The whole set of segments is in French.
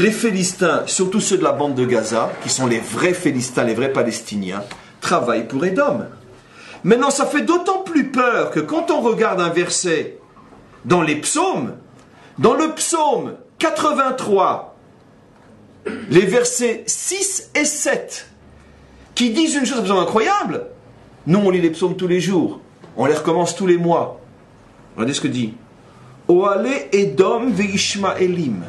les Philistins, surtout ceux de la bande de Gaza, qui sont les vrais Philistins, les vrais Palestiniens, travaillent pour Édom. Maintenant, ça fait d'autant plus peur que quand on regarde un verset dans les psaumes, dans le psaume 83, les versets 6 et 7, qui disent une chose absolument incroyable. Nous, on lit les psaumes tous les jours, on les recommence tous les mois. Regardez ce que dit. Oale Edom ve'ishmaelim.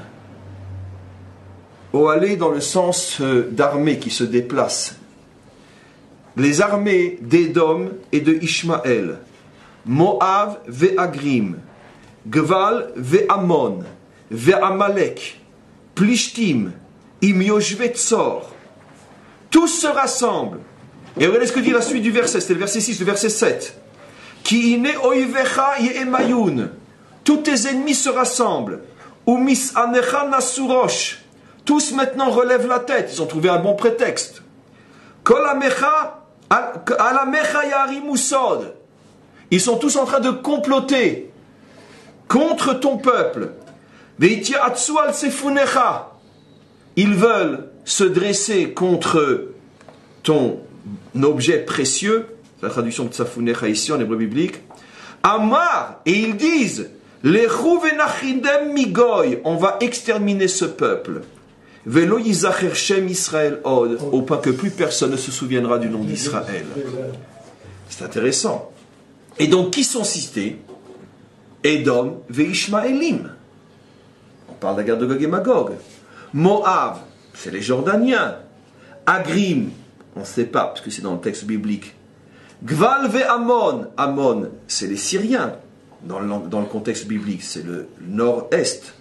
Oale dans le sens d'armée qui se déplace. Les armées d'Édom et de Ishmaël. Moav ve'agrim. Gval ve'amon. Ve'amalek. Plishtim. Im yoshve tzor. Tous se rassemblent. Et regardez ce que dit la suite du verset, c'était le verset 6, le verset 7. Ki ine oivecha ye'emayun. Tous tes ennemis se rassemblent. Umis anecha nasurosh. Tous maintenant relèvent la tête. Ils ont trouvé un bon prétexte. Kol amecha alamecha yarimu sod. Ils sont tous en train de comploter contre ton peuple. Veitiatsu al sefunecha. Ils veulent se dresser contre ton objet précieux. C'est la traduction de Tsafunecha ici en hébreu biblique. Amar, et ils disent, Lechu venachidem migoy, on va exterminer ce peuple. Velo yizacher shem Israël od, au point que plus personne ne se souviendra du nom d'Israël. C'est intéressant. Et donc, qui sont cités? Édom ve'ishmaelim. On parle de la guerre de Gog et Magog. Moab, c'est les Jordaniens. Agrim, on ne sait pas, parce que c'est dans le texte biblique. Gval ve'amon, Amon, c'est les Syriens. Dans le contexte biblique, c'est le nord-est.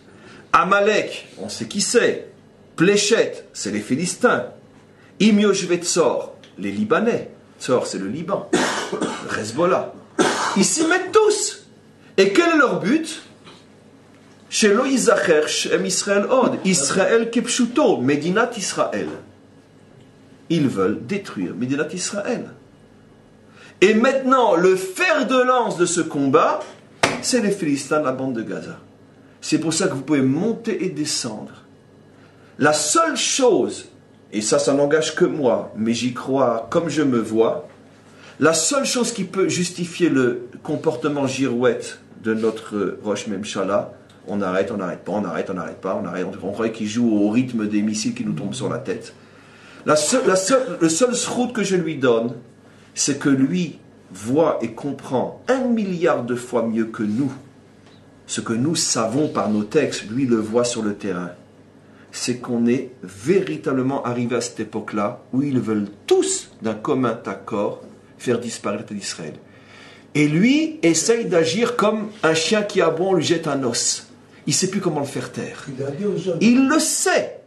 Amalek, on sait qui c'est. Pléchet, c'est les Philistins. Im yoshve tzor, les Libanais. Tzor, c'est le Liban. Le Hezbollah. Ils s'y mettent tous. Et quel est leur but? Shelo yizacher shem Israël od. Israël kepshuto, Medinat Israël. Ils veulent détruire Medinat Israël. Et maintenant, le fer de lance de ce combat, c'est les Philistins de la bande de Gaza. C'est pour ça que vous pouvez monter et descendre. La seule chose, et ça n'engage que moi, mais j'y crois comme je me vois, la seule chose qui peut justifier le comportement girouette de notre Rosh Memshala, on arrête pas, on croyait qu'il joue au rythme des missiles qui nous tombent sur la tête. Le seul srout que je lui donne, c'est que lui voit et comprend 1 milliard de fois mieux que nous. Ce que nous savons par nos textes, lui le voit sur le terrain. C'est qu'on est véritablement arrivé à cette époque-là où ils veulent tous, d'un commun accord, faire disparaître d'Israël. Et lui essaye d'agir comme un chien qui aboie, on lui jette un os. Il ne sait plus comment le faire taire. Il le sait.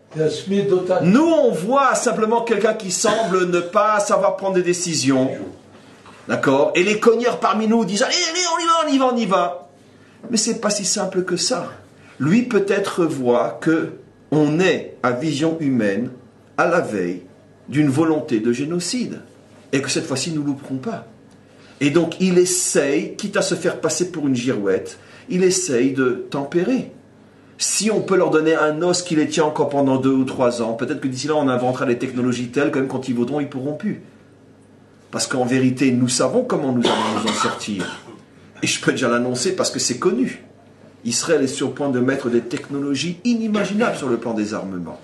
Nous, on voit simplement quelqu'un qui semble ne pas savoir prendre des décisions. D'accord? Et les cogneurs parmi nous disent « Allez, on y va !» Mais ce n'est pas si simple que ça. Lui peut-être voit qu'on est à vision humaine à la veille d'une volonté de génocide. Et que cette fois-ci, nous ne louperons pas. Et donc, il essaye, quitte à se faire passer pour une girouette, il essaye de tempérer. Si on peut leur donner un os qui les tient encore pendant 2 ou 3 ans, peut-être que d'ici là, on inventera des technologies telles que même quand ils voudront, ils ne pourront plus. Parce qu'en vérité, nous savons comment nous allons nous en sortir. Et je peux déjà l'annoncer parce que c'est connu. Israël est sur le point de mettre des technologies inimaginables sur le plan des armements.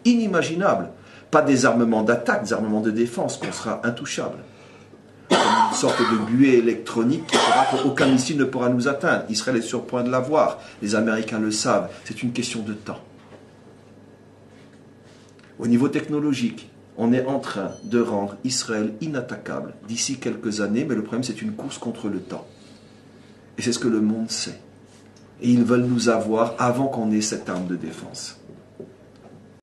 Inimaginables. Pas des armements d'attaque, des armements de défense, qu'on sera intouchable. Comme une sorte de buée électronique qui fera qu'aucun missile ne pourra nous atteindre. Israël est sur le point de l'avoir. Les Américains le savent. C'est une question de temps. Au niveau technologique, on est en train de rendre Israël inattaquable d'ici quelques années, mais le problème c'est une course contre le temps. Et c'est ce que le monde sait. Et ils veulent nous avoir avant qu'on ait cette arme de défense.